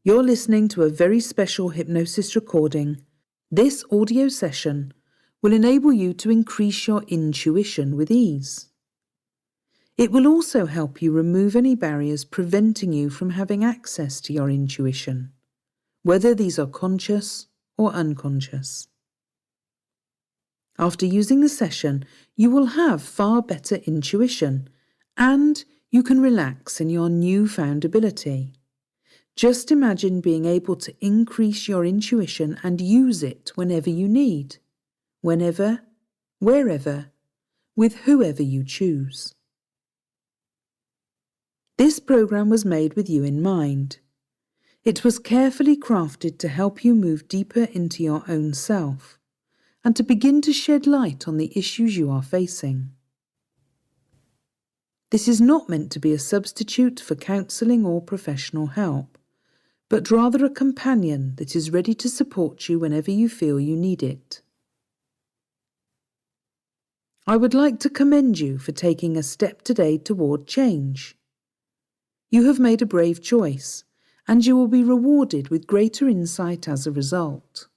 You're listening to a very special hypnosis recording. This audio session will enable you to increase your intuition with ease. It will also help you remove any barriers preventing you from having access to your intuition, whether these are conscious or unconscious. After using the session, you will have far better intuition and you can relax in your newfound ability. Just imagine being able to increase your intuition and use it whenever you need, whenever, wherever, with whoever you choose. This program was made with you in mind. It was carefully crafted to help you move deeper into your own self and to begin to shed light on the issues you are facing. This is not meant to be a substitute for counselling or professional help, but rather a companion that is ready to support you whenever you feel you need it. I would like to commend you for taking a step today toward change. You have made a brave choice, and you will be rewarded with greater insight as a result.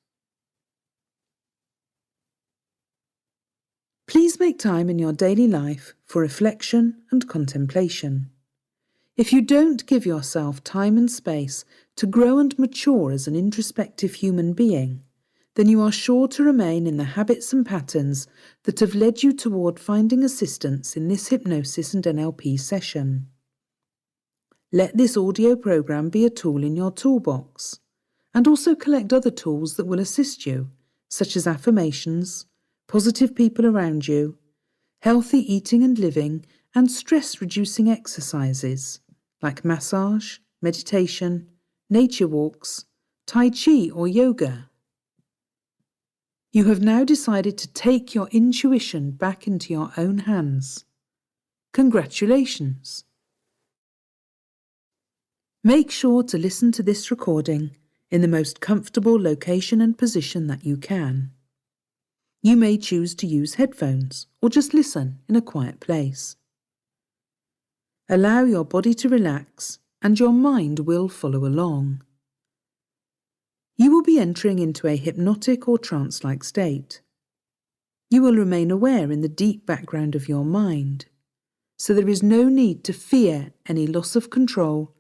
Please make time in your daily life for reflection and contemplation. If you don't give yourself time and space to grow and mature as an introspective human being, then you are sure to remain in the habits and patterns that have led you toward finding assistance in this hypnosis and NLP session. Let this audio program be a tool in your toolbox, and also collect other tools that will assist you, such as affirmations, positive people around you, healthy eating and living, and stress-reducing exercises like massage, meditation, nature walks, tai chi or yoga. You have now decided to take your intuition back into your own hands. Congratulations! Make sure to listen to this recording in the most comfortable location and position that you can. You may choose to use headphones or just listen in a quiet place. Allow your body to relax and your mind will follow along. You will be entering into a hypnotic or trance-like state. You will remain aware in the deep background of your mind, so there is no need to fear any loss of control,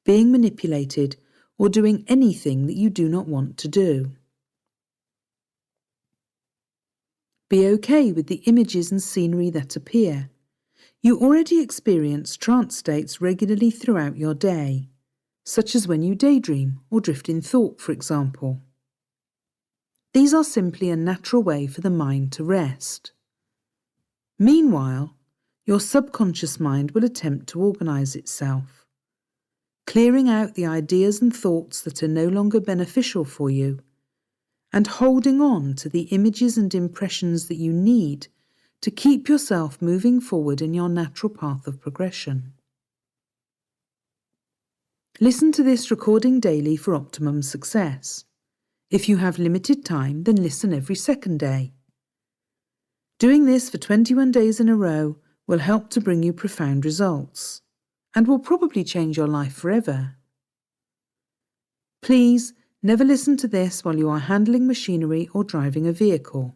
being manipulated, or doing anything that you do not want to do. Be okay with the images and scenery that appear. You already experience trance states regularly throughout your day, such as when you daydream or drift in thought, for example. These are simply a natural way for the mind to rest. Meanwhile, your subconscious mind will attempt to organise itself, clearing out the ideas and thoughts that are no longer beneficial for you, and holding on to the images and impressions that you need to keep yourself moving forward in your natural path of progression. Listen to this recording daily for optimum success. If you have limited time, then listen every second day. Doing this for 21 days in a row will help to bring you profound results, and will probably change your life forever. Please never listen to this while you are handling machinery or driving a vehicle.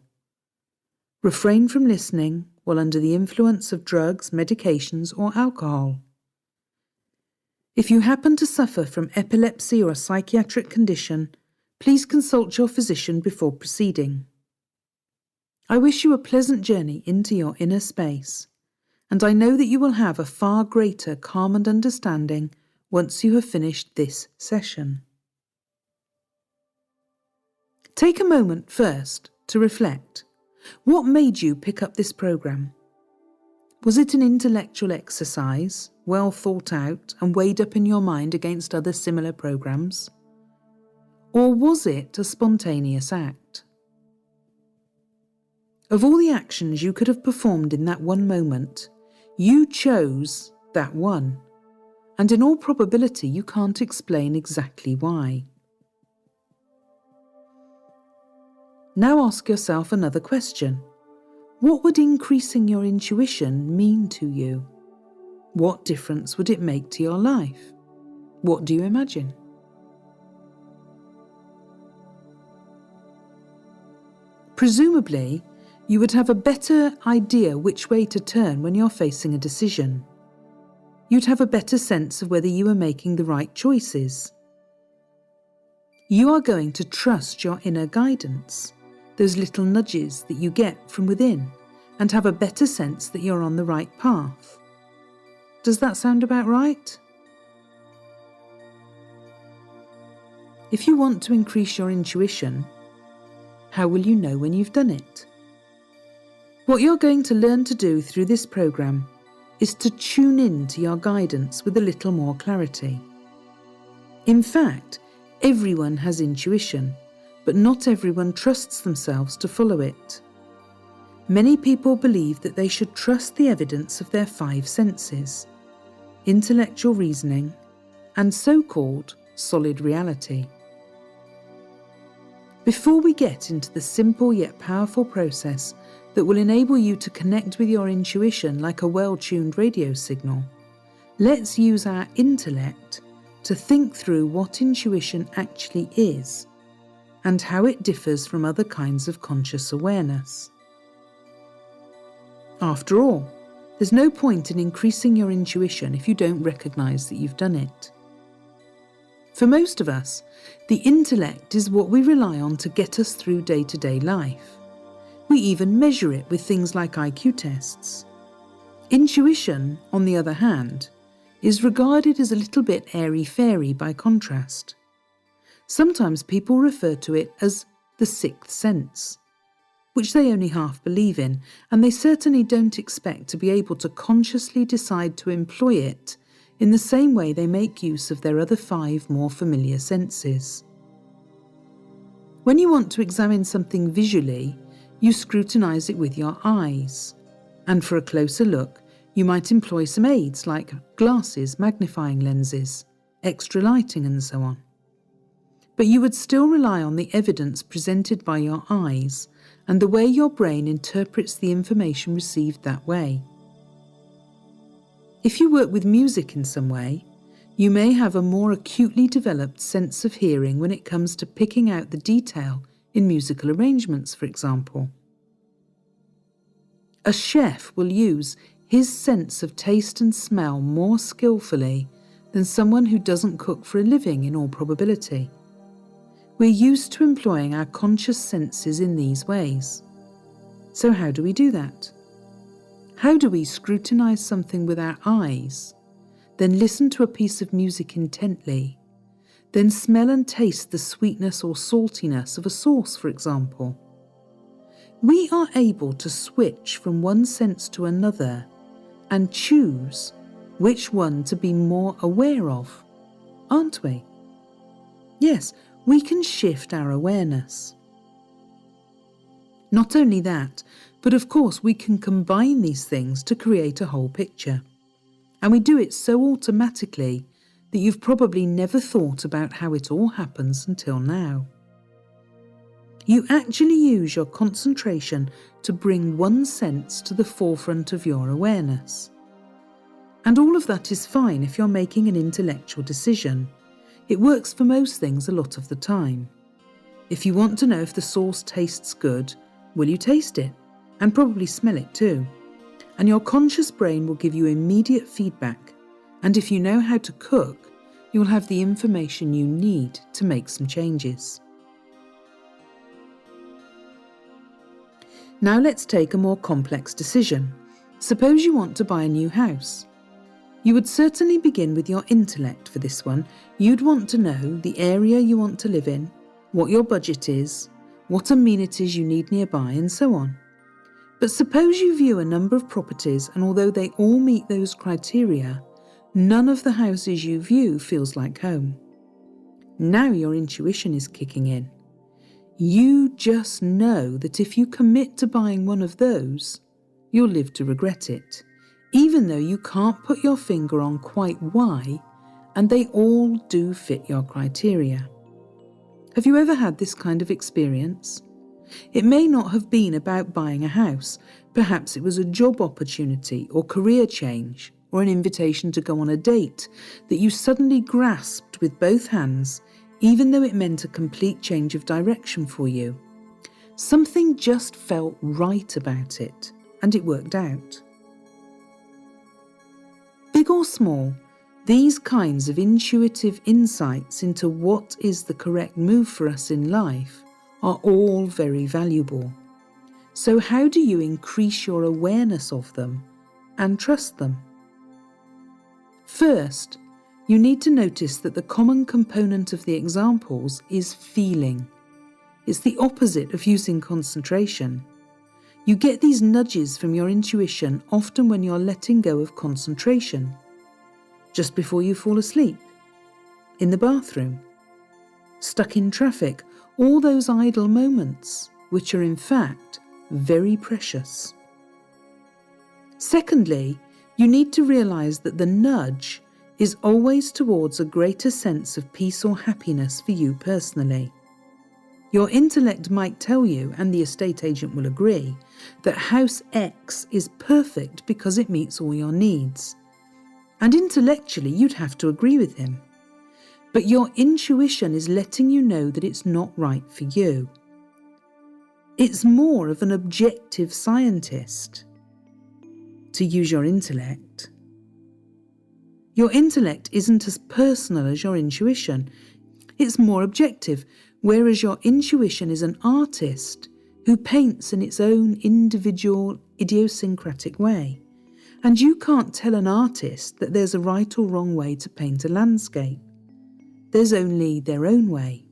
Refrain from listening while under the influence of drugs, medications, or alcohol. If you happen to suffer from epilepsy or a psychiatric condition, please consult your physician before proceeding. I wish you a pleasant journey into your inner space, and I know that you will have a far greater calm and understanding once you have finished this session. Take a moment first to reflect. What made you pick up this program? Was it an intellectual exercise, well thought out and weighed up in your mind against other similar programs? Or was it a spontaneous act? Of all the actions you could have performed in that one moment, you chose that one, and in all probability you can't explain exactly why. Now ask yourself another question. What would increasing your intuition mean to you? What difference would it make to your life? What do you imagine? Presumably, you would have a better idea which way to turn when you're facing a decision. You'd have a better sense of whether you are making the right choices. You are going to trust your inner guidance, those little nudges that you get from within, and have a better sense that you're on the right path. Does that sound about right? If you want to increase your intuition, how will you know when you've done it? What you're going to learn to do through this program is to tune in to your guidance with a little more clarity. In fact, everyone has intuition, but not everyone trusts themselves to follow it. Many people believe that they should trust the evidence of their 5 senses, intellectual reasoning, and so-called solid reality. Before we get into the simple yet powerful process that will enable you to connect with your intuition like a well-tuned radio signal, let's use our intellect to think through what intuition actually is and how it differs from other kinds of conscious awareness. After all, there's no point in increasing your intuition if you don't recognise that you've done it. For most of us, the intellect is what we rely on to get us through day-to-day life. We even measure it with things like IQ tests. Intuition, on the other hand, is regarded as a little bit airy-fairy by contrast. Sometimes people refer to it as the 6th sense, which they only half believe in, and they certainly don't expect to be able to consciously decide to employ it in the same way they make use of their other 5 more familiar senses. When you want to examine something visually, you scrutinise it with your eyes, and for a closer look, you might employ some aids like glasses, magnifying lenses, extra lighting and so on. But you would still rely on the evidence presented by your eyes and the way your brain interprets the information received that way. If you work with music in some way, you may have a more acutely developed sense of hearing when it comes to picking out the detail in musical arrangements, for example. A chef will use his sense of taste and smell more skillfully than someone who doesn't cook for a living in all probability. We're used to employing our conscious senses in these ways. So how do we do that? How do we scrutinise something with our eyes, then listen to a piece of music intently, then smell and taste the sweetness or saltiness of a sauce, for example? We are able to switch from one sense to another and choose which one to be more aware of, aren't we? Yes, we can shift our awareness. Not only that, but of course we can combine these things to create a whole picture. And we do it so automatically that you've probably never thought about how it all happens until now. You actually use your concentration to bring one sense to the forefront of your awareness. And all of that is fine if you're making an intellectual decision. It works for most things a lot of the time. If you want to know if the sauce tastes good, will you taste it? And probably smell it too. And your conscious brain will give you immediate feedback. And if you know how to cook, you'll have the information you need to make some changes. Now let's take a more complex decision. Suppose you want to buy a new house. You would certainly begin with your intellect for this one. You'd want to know the area you want to live in, what your budget is, what amenities you need nearby, and so on. But suppose you view a number of properties, and although they all meet those criteria, none of the houses you view feels like home. Now your intuition is kicking in. You just know that if you commit to buying one of those, you'll live to regret it, even though you can't put your finger on quite why, and they all do fit your criteria. Have you ever had this kind of experience? It may not have been about buying a house. Perhaps it was a job opportunity or career change or an invitation to go on a date that you suddenly grasped with both hands, even though it meant a complete change of direction for you. Something just felt right about it, and it worked out. Big or small, these kinds of intuitive insights into what is the correct move for us in life are all very valuable. So how do you increase your awareness of them and trust them? First, you need to notice that the common component of the examples is feeling. It's the opposite of using concentration. You get these nudges from your intuition often when you're letting go of concentration. Just before you fall asleep, in the bathroom, stuck in traffic, all those idle moments, which are in fact very precious. Secondly, you need to realise that the nudge is always towards a greater sense of peace or happiness for you personally. Your intellect might tell you, and the estate agent will agree, that House X is perfect because it meets all your needs. And intellectually you'd have to agree with him. But your intuition is letting you know that it's not right for you. It's more of an objective scientist, to use your intellect. Your intellect isn't as personal as your intuition. It's more objective, whereas your intuition is an artist who paints in its own individual, idiosyncratic way. And you can't tell an artist that there's a right or wrong way to paint a landscape. There's only their own way.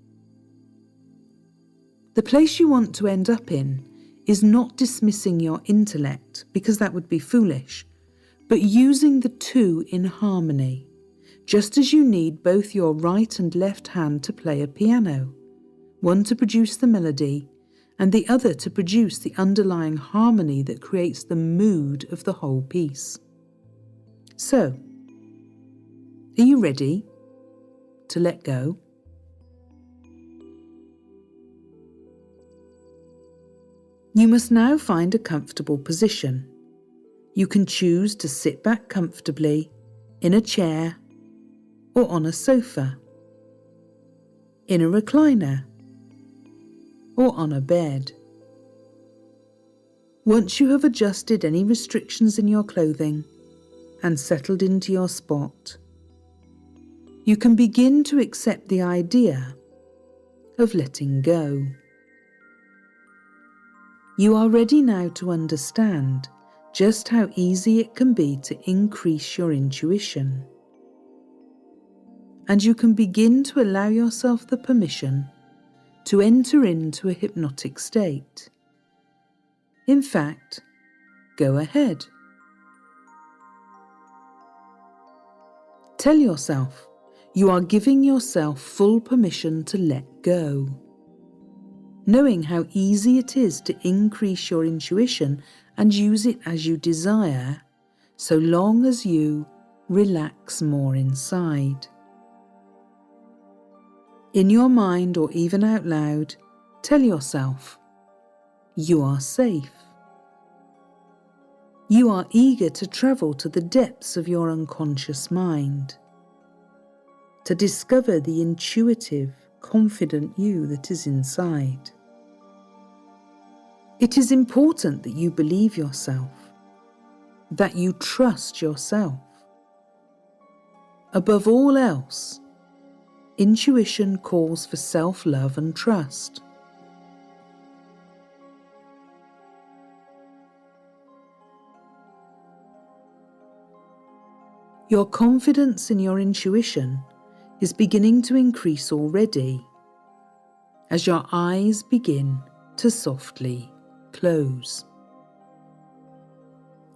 The place you want to end up in is not dismissing your intellect, because that would be foolish, but using the two in harmony, just as you need both your right and left hand to play a piano, one to produce the melody and the other to produce the underlying harmony that creates the mood of the whole piece. So, are you ready to let go? You must now find a comfortable position. You can choose to sit back comfortably in a chair or on a sofa, in a recliner or on a bed. Once you have adjusted any restrictions in your clothing and settled into your spot, you can begin to accept the idea of letting go. You are ready now to understand just how easy it can be to increase your intuition. And you can begin to allow yourself the permission to enter into a hypnotic state. In fact, go ahead. Tell yourself you are giving yourself full permission to let go, knowing how easy it is to increase your intuition and use it as you desire, so long as you relax more inside. In your mind or even out loud, tell yourself, you are safe. You are eager to travel to the depths of your unconscious mind, to discover the intuitive, confident you that is inside. It is important that you believe yourself, that you trust yourself. Above all else, intuition calls for self-love and trust. Your confidence in your intuition is beginning to increase already as your eyes begin to softly close.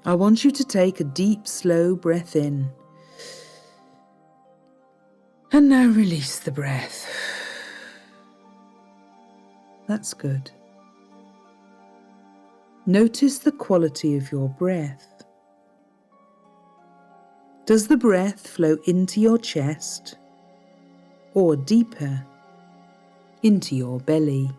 I want you to take a deep, slow breath in. And now release the breath. That's good. Notice the quality of your breath. Does the breath flow into your chest or deeper into your belly?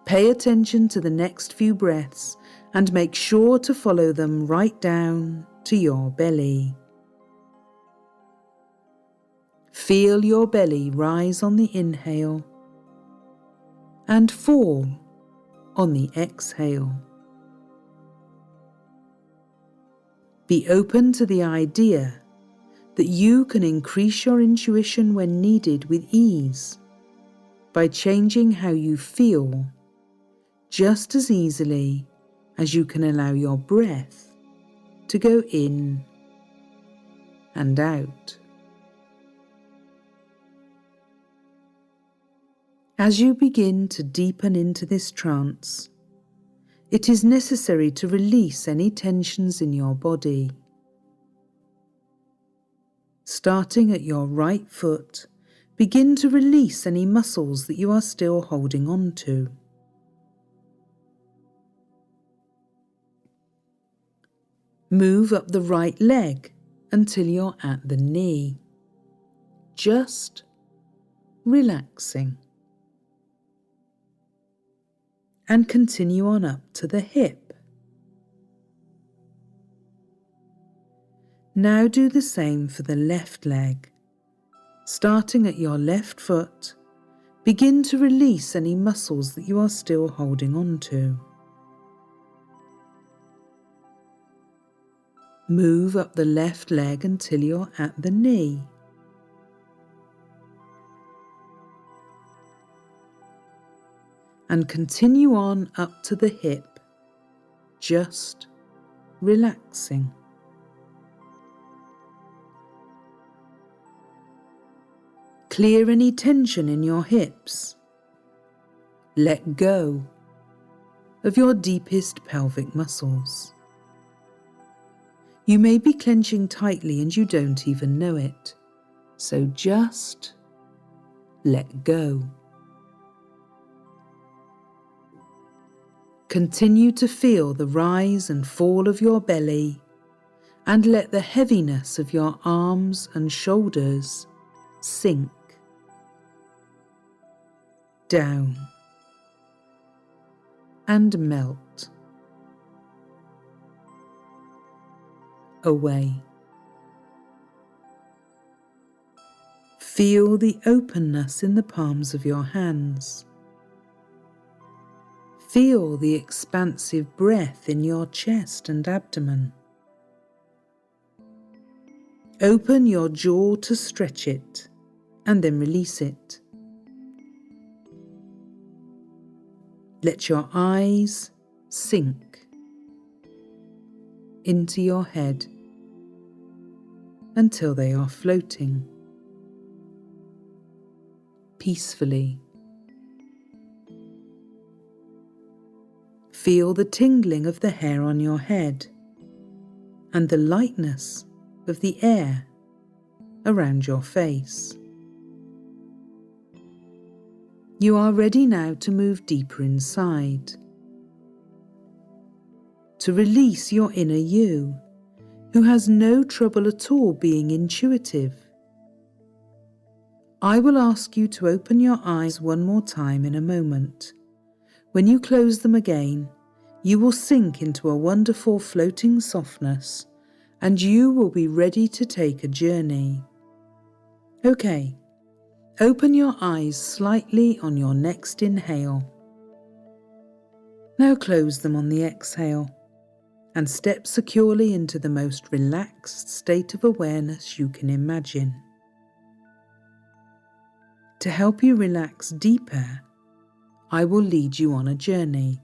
Pay attention to the next few breaths and make sure to follow them right down to your belly. Feel your belly rise on the inhale and fall on the exhale. Be open to the idea that you can increase your intuition when needed with ease by changing how you feel, just as easily as you can allow your breath to go in and out. As you begin to deepen into this trance, it is necessary to release any tensions in your body. Starting at your right foot, begin to release any muscles that you are still holding on to. Move up the right leg until you're at the knee, just relaxing. And continue on up to the hip. Now do the same for the left leg. Starting at your left foot, begin to release any muscles that you are still holding on to. Move up the left leg until you're at the knee. And continue on up to the hip, just relaxing. Clear any tension in your hips. Let go of your deepest pelvic muscles. You may be clenching tightly and you don't even know it, so just let go. Continue to feel the rise and fall of your belly and let the heaviness of your arms and shoulders sink down and melt away. Feel the openness in the palms of your hands. Feel the expansive breath in your chest and abdomen. Open your jaw to stretch it and then release it. Let your eyes sink into your head until they are floating peacefully. Feel the tingling of the hair on your head and the lightness of the air around your face. You are ready now to move deeper inside, to release your inner you, who has no trouble at all being intuitive. I will ask you to open your eyes one more time in a moment. When you close them again, you will sink into a wonderful floating softness, and you will be ready to take a journey. Okay, open your eyes slightly on your next inhale. Now close them on the exhale, and step securely into the most relaxed state of awareness you can imagine. To help you relax deeper, I will lead you on a journey.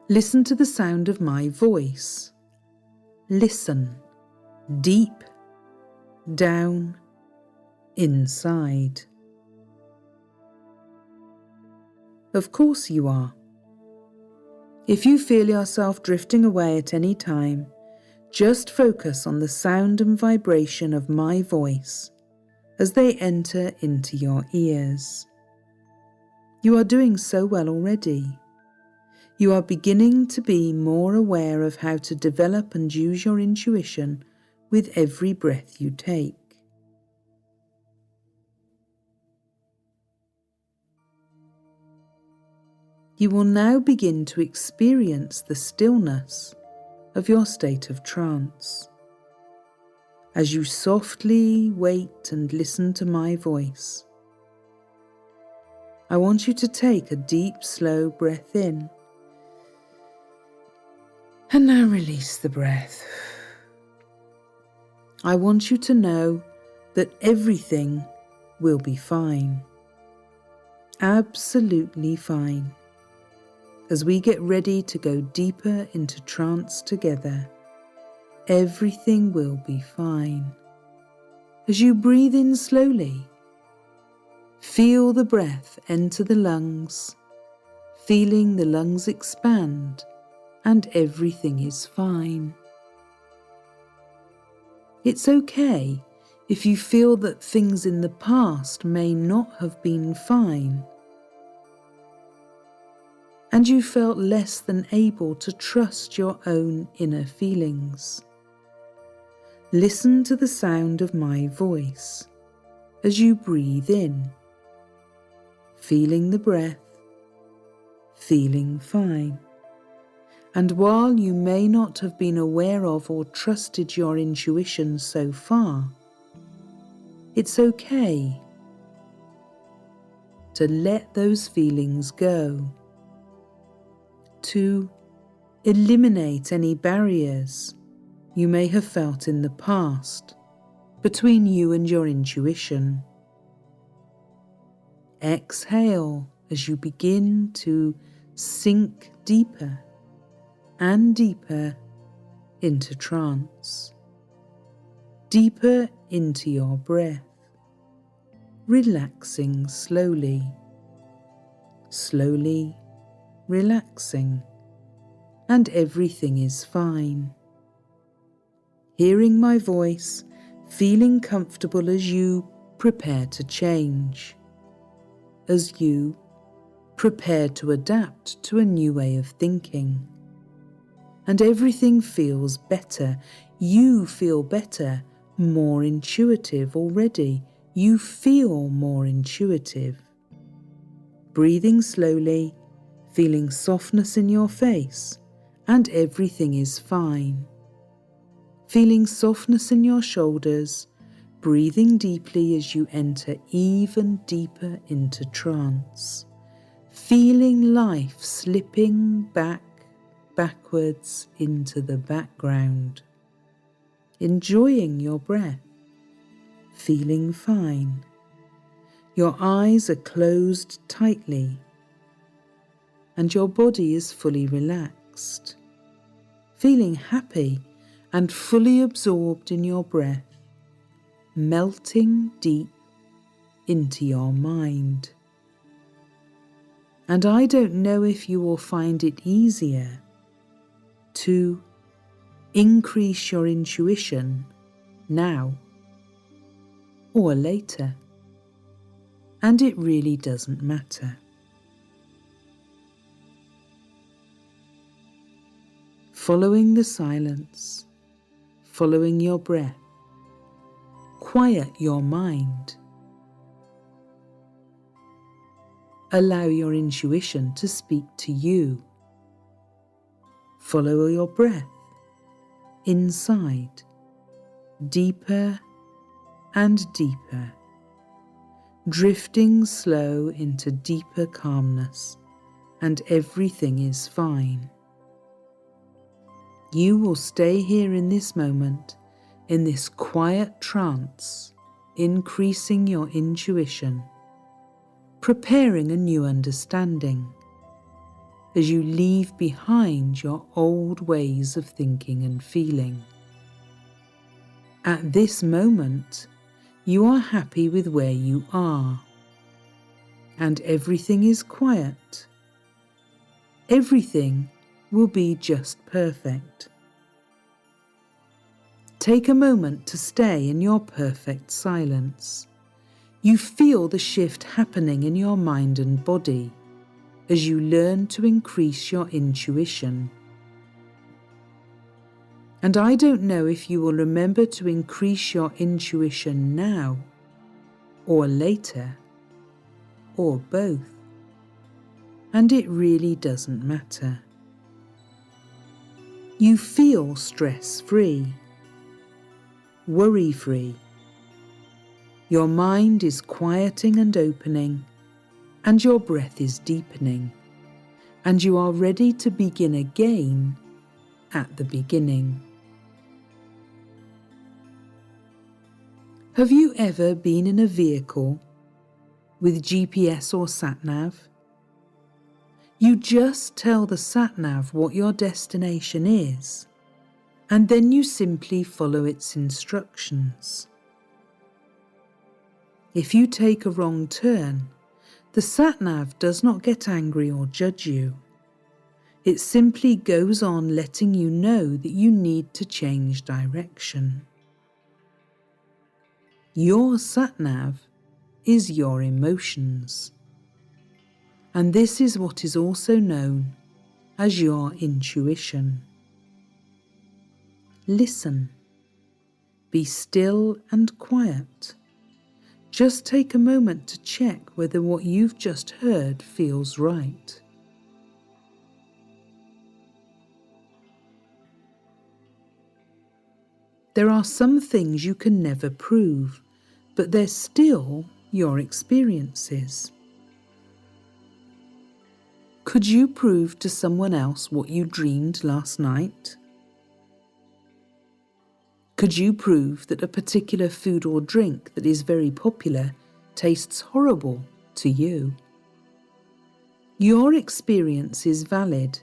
Listen to the sound of my voice. Listen deep down inside. Of course you are. If you feel yourself drifting away at any time, just focus on the sound and vibration of my voice as they enter into your ears. You are doing so well already. You are beginning to be more aware of how to develop and use your intuition with every breath you take. You will now begin to experience the stillness of your state of trance. As you softly wait and listen to my voice, I want you to take a deep, slow breath in. And now release the breath. I want you to know that everything will be fine. Absolutely fine. As we get ready to go deeper into trance together, everything will be fine. As you breathe in slowly, feel the breath enter the lungs, feeling the lungs expand, and everything is fine. It's okay if you feel that things in the past may not have been fine, and you felt less than able to trust your own inner feelings. Listen to the sound of my voice as you breathe in, feeling the breath, feeling fine. And while you may not have been aware of or trusted your intuition so far, it's okay to let those feelings go, to eliminate any barriers you may have felt in the past between you and your intuition. Exhale as you begin to sink deeper and deeper into trance, deeper into your breath, relaxing slowly, slowly relaxing, and everything is fine. Hearing my voice, feeling comfortable as you prepare to change, as you prepare to adapt to a new way of thinking. And everything feels better. You feel better, more intuitive already. You feel more intuitive. Breathing slowly, feeling softness in your face, and everything is fine. Feeling softness in your shoulders, breathing deeply as you enter even deeper into trance. Feeling life slipping backwards into the background. Enjoying your breath, feeling fine. Your eyes are closed tightly, and your body is fully relaxed, feeling happy and fully absorbed in your breath, melting deep into your mind. And I don't know if you will find it easier to increase your intuition now or later, and it really doesn't matter. Following the silence, following your breath, quiet your mind. Allow your intuition to speak to you. Follow your breath inside, deeper and deeper, drifting slow into deeper calmness, and everything is fine. You will stay here in this moment, in this quiet trance, increasing your intuition, preparing a new understanding, as you leave behind your old ways of thinking and feeling. At this moment, you are happy with where you are, and everything is quiet. Everything will be just perfect. Take a moment to stay in your perfect silence. You feel the shift happening in your mind and body as you learn to increase your intuition. And I don't know if you will remember to increase your intuition now, or later, or both. And it really doesn't matter. You feel stress-free, worry-free. Your mind is quieting and opening, and your breath is deepening, and you are ready to begin again at the beginning. Have you ever been in a vehicle with GPS or sat-nav? You just tell the sat-nav what your destination is, and then you simply follow its instructions. If you take a wrong turn, the sat-nav does not get angry or judge you. It simply goes on letting you know that you need to change direction. Your sat-nav is your emotions, and this is what is also known as your intuition. Listen. Be still and quiet. Just take a moment to check whether what you've just heard feels right. There are some things you can never prove, but they're still your experiences. Could you prove to someone else what you dreamed last night? Could you prove that a particular food or drink that is very popular tastes horrible to you? Your experience is valid,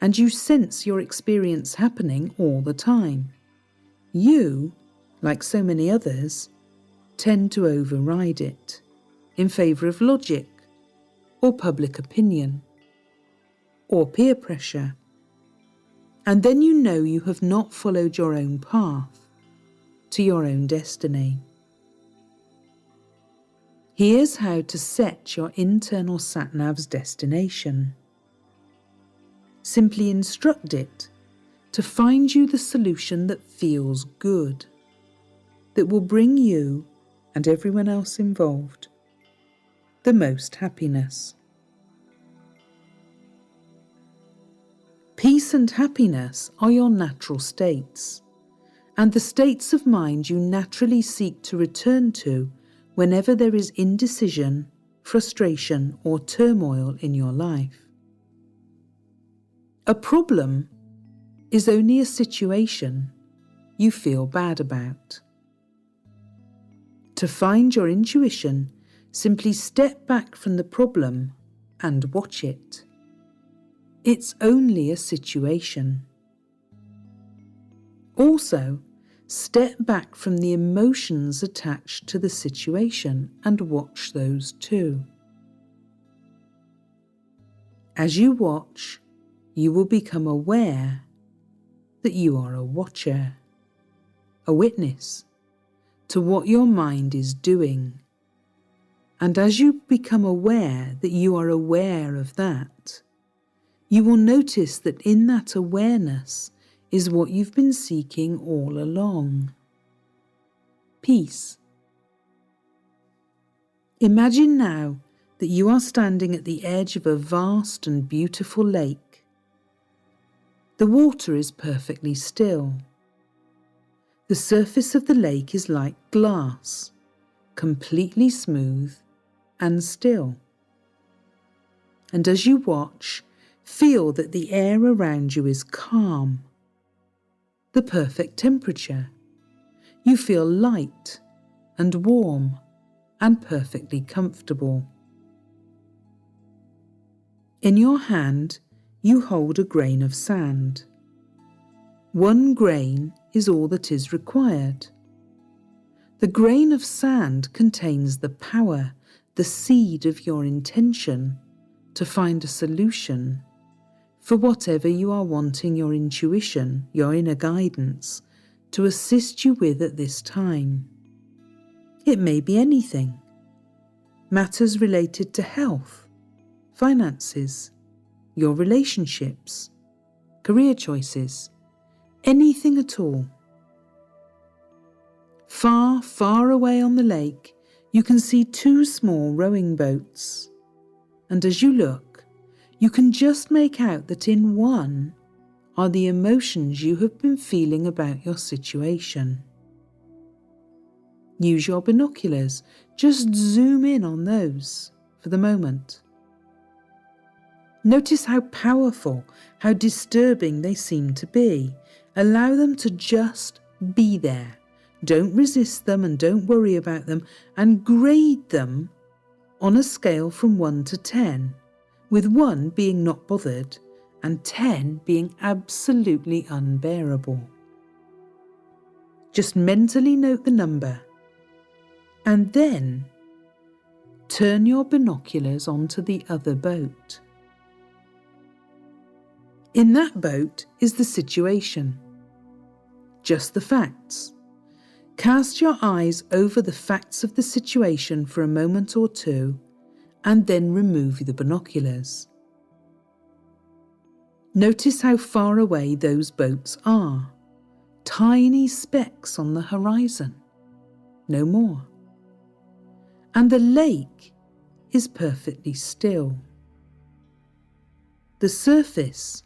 and you sense your experience happening all the time. You, like so many others, tend to override it in favour of logic, or public opinion, or peer pressure. And then you know you have not followed your own path to your own destiny. Here's how to set your internal sat-nav's destination. Simply instruct it to find you the solution that feels good, that will bring you and everyone else involved the most happiness. Peace and happiness are your natural states, and the states of mind you naturally seek to return to whenever there is indecision, frustration, or turmoil in your life. A problem is only a situation you feel bad about. To find your intuition, simply step back from the problem and watch it. It's only a situation. Also, step back from the emotions attached to the situation and watch those too. As you watch, you will become aware that you are a watcher, a witness to what your mind is doing. And as you become aware that you are aware of that, you will notice that in that awareness is what you've been seeking all along. Peace. Imagine now that you are standing at the edge of a vast and beautiful lake. The water is perfectly still. The surface of the lake is like glass, completely smooth and still. And as you watch, feel that the air around you is calm, the perfect temperature. You feel light and warm and perfectly comfortable. In your hand, you hold a grain of sand. One grain is all that is required. The grain of sand contains the power, the seed of your intention to find a solution for whatever you are wanting your intuition, your inner guidance, to assist you with at this time. It may be anything. Matters related to health, finances, your relationships, career choices, anything at all. Far, far away on the lake, you can see two small rowing boats. And as you look, you can just make out that in one are the emotions you have been feeling about your situation. Use your binoculars, just zoom in on those for the moment. Notice how powerful, how disturbing they seem to be. Allow them to just be there. Don't resist them and don't worry about them, and grade them on a scale from 1 to 10, with 1 being not bothered and 10 being absolutely unbearable. Just mentally note the number, and then turn your binoculars onto the other boat. In that boat is the situation, just the facts. Cast your eyes over the facts of the situation for a moment or two, and then remove the binoculars. Notice how far away those boats are. Tiny specks on the horizon, no more. And the lake is perfectly still. The surface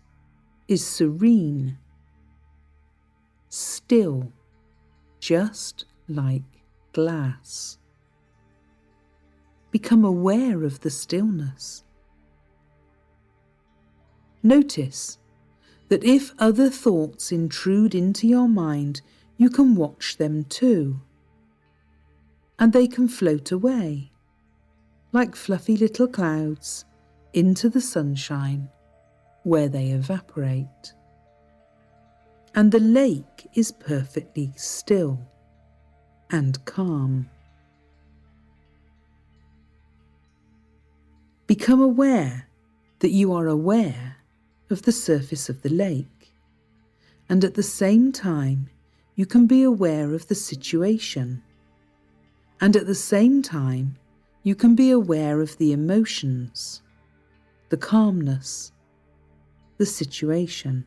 is serene, still, just like glass. Become aware of the stillness. Notice that if other thoughts intrude into your mind, you can watch them too, and they can float away, like fluffy little clouds, into the sunshine, where they evaporate. And the lake is perfectly still and calm. Become aware that you are aware of the surface of the lake, and at the same time you can be aware of the situation, and at the same time you can be aware of the emotions, the calmness, the situation,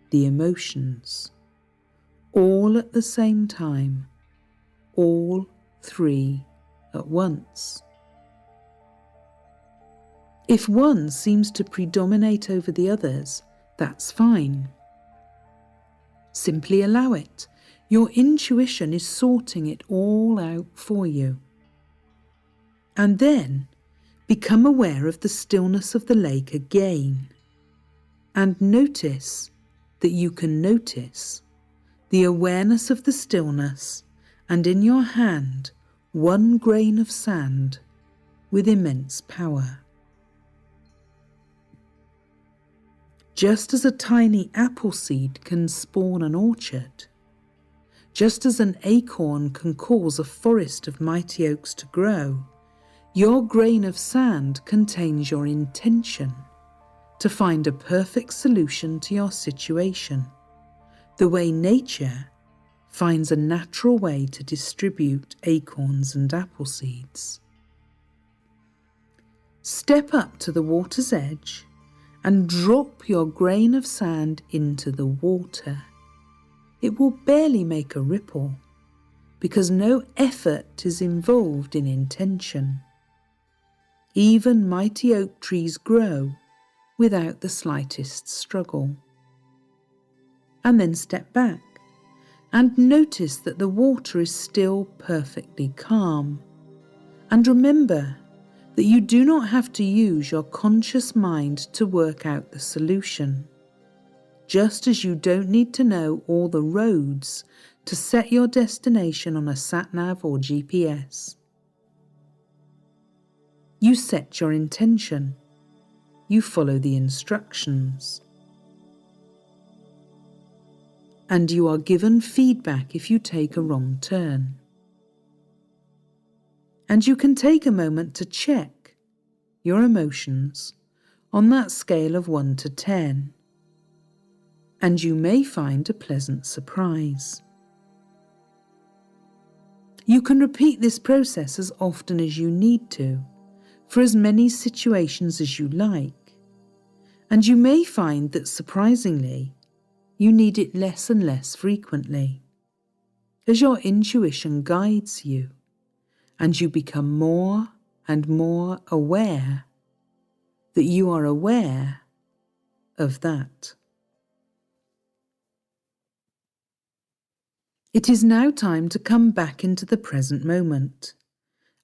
the emotions, all at the same time, all 3 at once. If one seems to predominate over the others, that's fine. Simply allow it. Your intuition is sorting it all out for you. And then become aware of the stillness of the lake again, and notice that you can notice the awareness of the stillness, and in your hand 1 grain of sand with immense power. Just as a tiny apple seed can spawn an orchard, just as an acorn can cause a forest of mighty oaks to grow, your grain of sand contains your intention to find a perfect solution to your situation, the way nature finds a natural way to distribute acorns and apple seeds. Step up to the water's edge and drop your grain of sand into the water. It will barely make a ripple, because no effort is involved in intention. Even mighty oak trees grow without the slightest struggle. And then step back and notice that the water is still perfectly calm. And remember that you do not have to use your conscious mind to work out the solution, just as you don't need to know all the roads to set your destination on a sat-nav or GPS. You set your intention, you follow the instructions, and you are given feedback if you take a wrong turn. And you can take a moment to check your emotions on that scale of 1 to 10, and you may find a pleasant surprise. You can repeat this process as often as you need to, for as many situations as you like, and you may find that surprisingly, you need it less and less frequently, as your intuition guides you, and you become more and more aware that you are aware of that. It is now time to come back into the present moment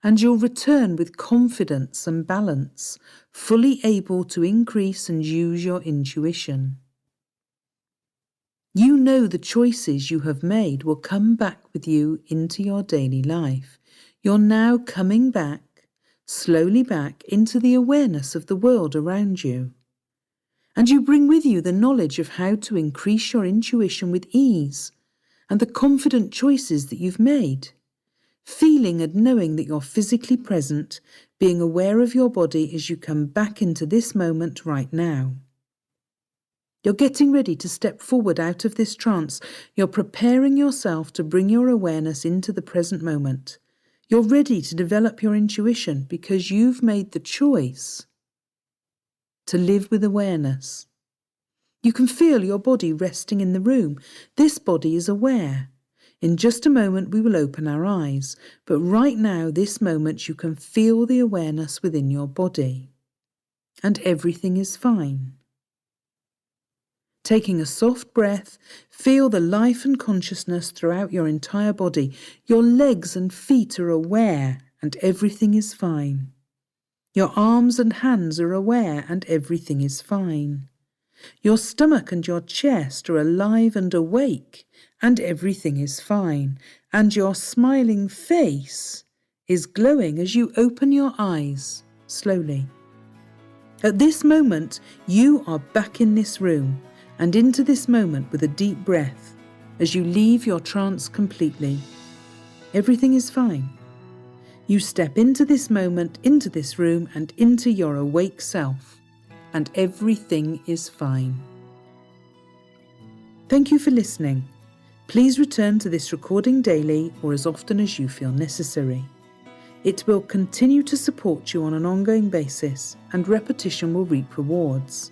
and you'll return with confidence and balance, fully able to increase and use your intuition. You know the choices you have made will come back with you into your daily life. You're now coming back, slowly back into the awareness of the world around you. And you bring with you the knowledge of how to increase your intuition with ease and the confident choices that you've made. Feeling and knowing that you're physically present, being aware of your body as you come back into this moment right now. You're getting ready to step forward out of this trance. You're preparing yourself to bring your awareness into the present moment. You're ready to develop your intuition because you've made the choice to live with awareness. You can feel your body resting in the room. This body is aware. In just a moment we will open our eyes, but right now, this moment, you can feel the awareness within your body. And everything is fine. Taking a soft breath, feel the life and consciousness throughout your entire body. Your legs and feet are aware and everything is fine. Your arms and hands are aware and everything is fine. Your stomach and your chest are alive and awake and everything is fine. And your smiling face is glowing as you open your eyes slowly. At this moment, you are back in this room and into this moment with a deep breath as you leave your trance completely. Everything is fine. You step into this moment, into this room, and into your awake self, and everything is fine. Thank you for listening. Please return to this recording daily or as often as you feel necessary. It will continue to support you on an ongoing basis, and repetition will reap rewards.